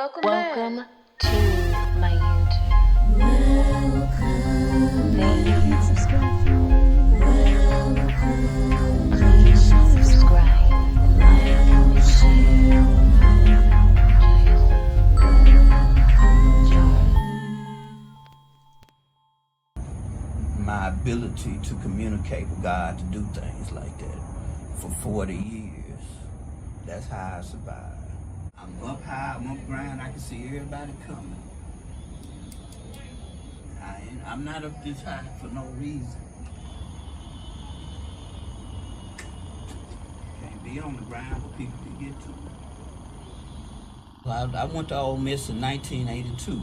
Welcome to my YouTube. Please subscribe, like, share. My ability to communicate with God, to do things like that for 40 years. That's how I survived. I'm up high, I'm up ground, I can see everybody coming. I'm not up this high for no reason. Can't be on the ground where people can get to. I went to Ole Miss in 1982.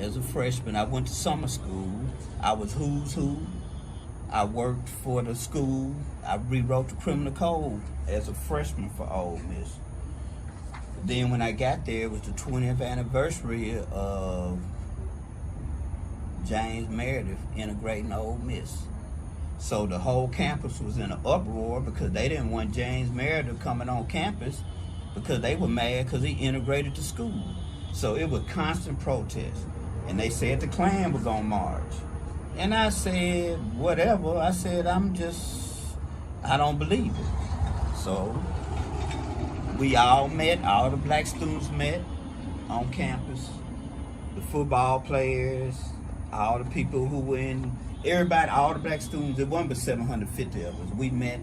As a freshman, I went to summer school. I was who's who. I worked for the school. I rewrote the criminal code as a freshman for Ole Miss. Then when I got there, it was the 20th anniversary of James Meredith integrating Ole Miss. So the whole campus was in an uproar because they didn't want James Meredith coming on campus because they were mad because he integrated the school. So it was constant protest. And they said the Klan was gonna march. And I said, whatever. I said, I don't believe it. So we all met, all the black students met on campus. The football players, all the people who were in, everybody, all the black students, it wasn't but 750 of us. We met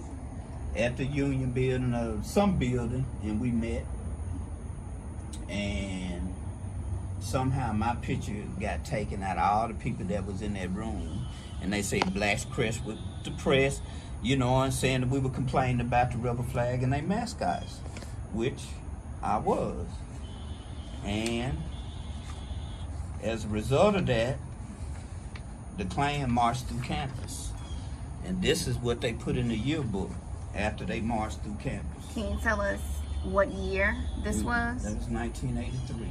at the Union building or some building, and we met. And somehow my picture got taken out of all the people that was in that room. And they say blacks crest with the press, and saying that we were complaining about the rebel flag and their mascots, which I was. And as a result of that, the Klan marched through campus. And this is what they put in the yearbook after they marched through campus. Can you tell us what year this was? That was 1983.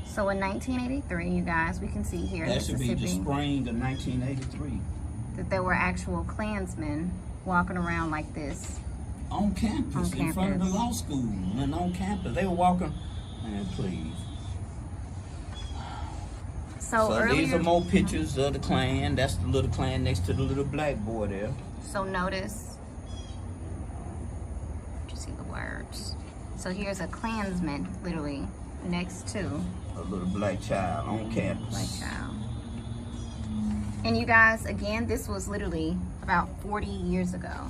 So in 1983, you guys, we can see here in That should be Mississippi the spring of 1983. that there were actual Klansmen walking around like this. On campus, in front of the law school, and on campus. They were walking, man, please. So these earlier, are more pictures of the Klan. That's the little Klan next to the little black boy there. so notice, you see the words. So here's a Klansman, literally, next to A little black child on campus. black child. And you guys, again, this was literally about 40 years ago.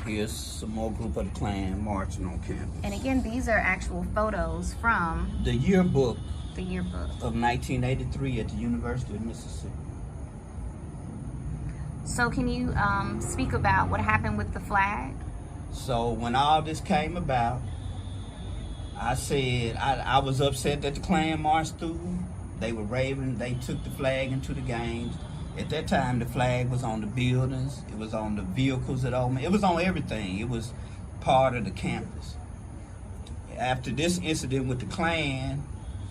Here's some more group of the Klan marching on campus. And again, these are actual photos from The yearbook the yearbook. of 1983 at the University of Mississippi. So can you speak about what happened with the flag? So when all this came about, I said I was upset that the Klan marched through. They were raving. They took the flag into the games. At that time, the flag was on the buildings. It was on the vehicles at Ole Miss. It was on everything. It was part of the campus. After this incident with the Klan,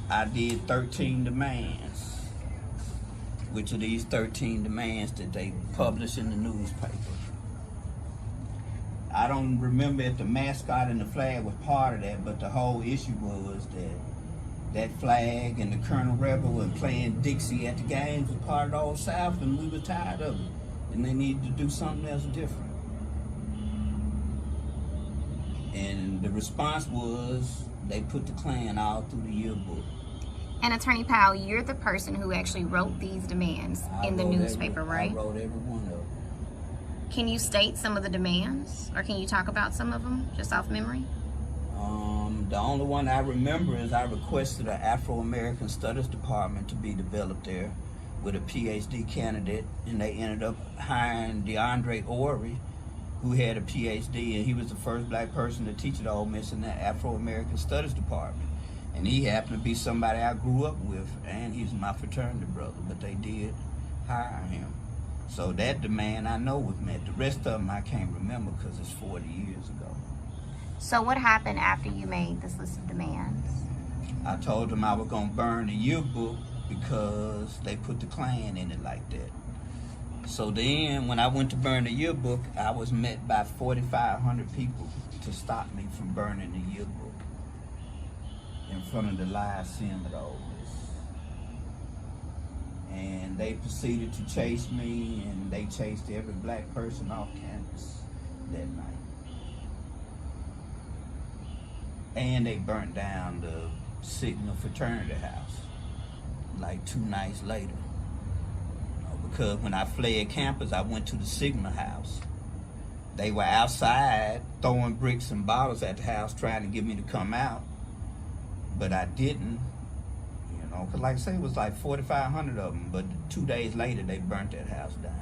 I did 13 demands, which are these 13 demands that they publish in the newspaper. I don't remember if the mascot and the flag was part of that, but the whole issue was that flag and the Colonel Rebel were playing Dixie at the games was part of the Old South, and we were tired of it. And they needed to do something else different. And the response was they put the Klan all through the yearbook. And Attorney Powell, you're the person who actually wrote these demands in the newspaper, right? I wrote every one of them. Can you state some of the demands, or can you talk about some of them, just off memory? The only one I remember is I requested an Afro-American Studies department to be developed there with a PhD candidate, and they ended up hiring DeAndre Ori, who had a PhD, and he was the first black person to teach at Ole Miss in the Afro-American Studies department. And he happened to be somebody I grew up with, and he's my fraternity brother, but they did hire him. So that demand I know was met. The rest of them I can't remember because it's 40 years ago. So what happened after you made this list of demands? I told them I was going to burn the yearbook because they put the Klan in it like that. So then when I went to burn the yearbook, I was met by 4,500 people to stop me from burning the yearbook. in front of the Lycematodes. And they proceeded to chase me, and they chased every black person off campus that night. And they burnt down the Sigma fraternity house like 2 nights later. Because when I fled campus, I went to the Sigma house. They were outside throwing bricks and bottles at the house trying to get me to come out, but I didn't, because like I say, it was like 4,500 of them, but 2 days later they burnt that house down.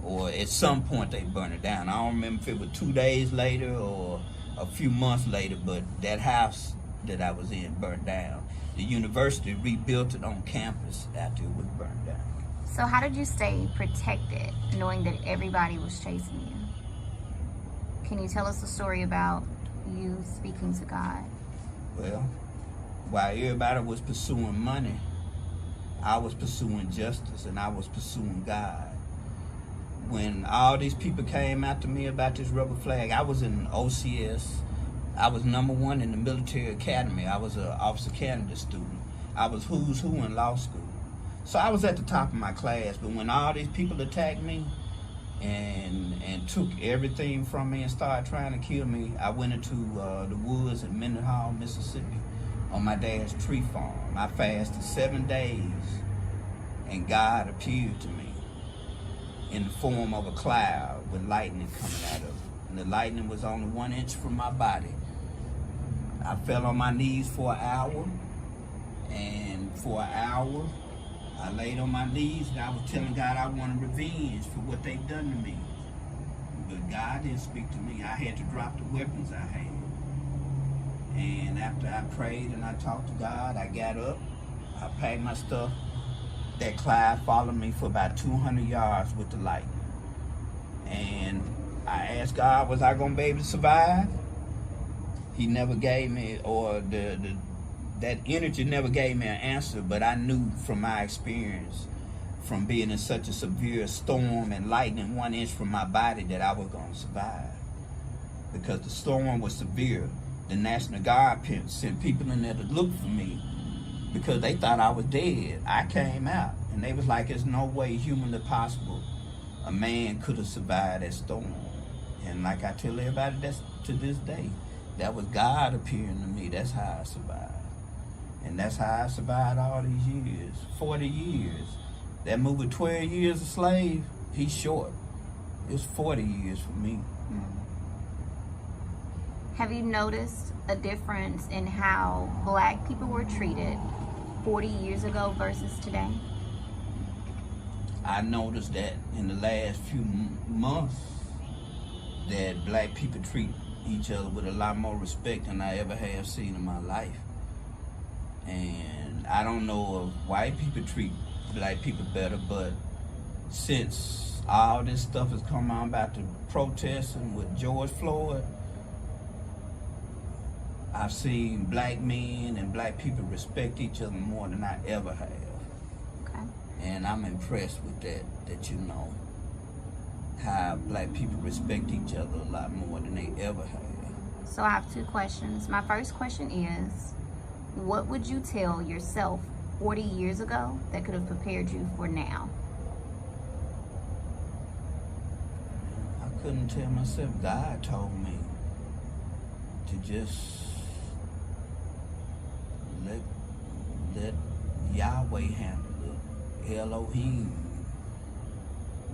Or at some point they burnt it down. I don't remember if it was 2 days later or a few months later, but that house that I was in burnt down. The university rebuilt it on campus after it was burnt down. So how did you stay protected knowing that everybody was chasing you? Can you tell us a story about you speaking to God? Well, while everybody was pursuing money, I was pursuing justice, and I was pursuing God. When all these people came after me about this rubber flag, I was in OCS. I was #1 in the military academy. I was an officer candidate student. I was who's who in law school. So I was at the top of my class, but when all these people attacked me and took everything from me and started trying to kill me, I went into the woods in Mendenhall, Mississippi, on my dad's tree farm. I fasted 7 days, and God appeared to me in the form of a cloud with lightning coming out of it. And the lightning was only 1 inch from my body. I fell on my knees for an hour, and for an hour, I laid on my knees and I was telling God I wanted revenge for what they've done to me. But God didn't speak to me. I had to drop the weapons I had. And after I prayed and I talked to God, I got up, I packed my stuff. That cloud followed me for about 200 yards with the light. And I asked God, was I going to be able to survive? He never gave me, or that energy never gave me an answer, but I knew from my experience, from being in such a severe storm and lightning 1 inch from my body, that I was going to survive. Because the storm was severe. The National Guard sent people in there to look for me because they thought I was dead. I came out, and they was like, there's no way humanly possible a man could have survived that storm. And like I tell everybody, that's to this day, that was God appearing to me. That's how I survived. And that's how I survived all these years, 40 years. That movie, 12 Years a Slave, he's short. It's 40 years for me. Have you noticed a difference in how black people were treated 40 years ago versus today? I noticed that in the last few months that black people treat each other with a lot more respect than I ever have seen in my life. And I don't know if white people treat black people better, but since all this stuff has come on about the protesting with George Floyd, I've seen black men and black people respect each other more than I ever have. Okay. And I'm impressed with that you know how black people respect each other a lot more than they ever have. So I have 2 questions. My first question is, what would you tell yourself 40 years ago that could have prepared you for now? I couldn't tell myself. God told me to just let Yahweh handle it. Elohim,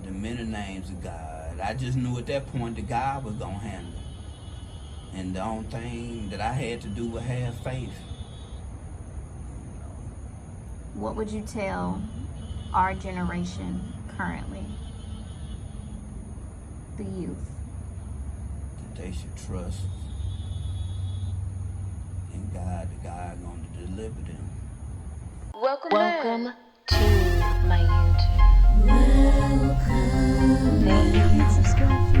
the many names of God. I just knew at that point that God was going to handle it. And the only thing that I had to do was have faith. What would you tell our generation currently, the youth? That they should trust in God, that God is going to deliver them. Welcome to my YouTube. Welcome. Thank you. Subscribe.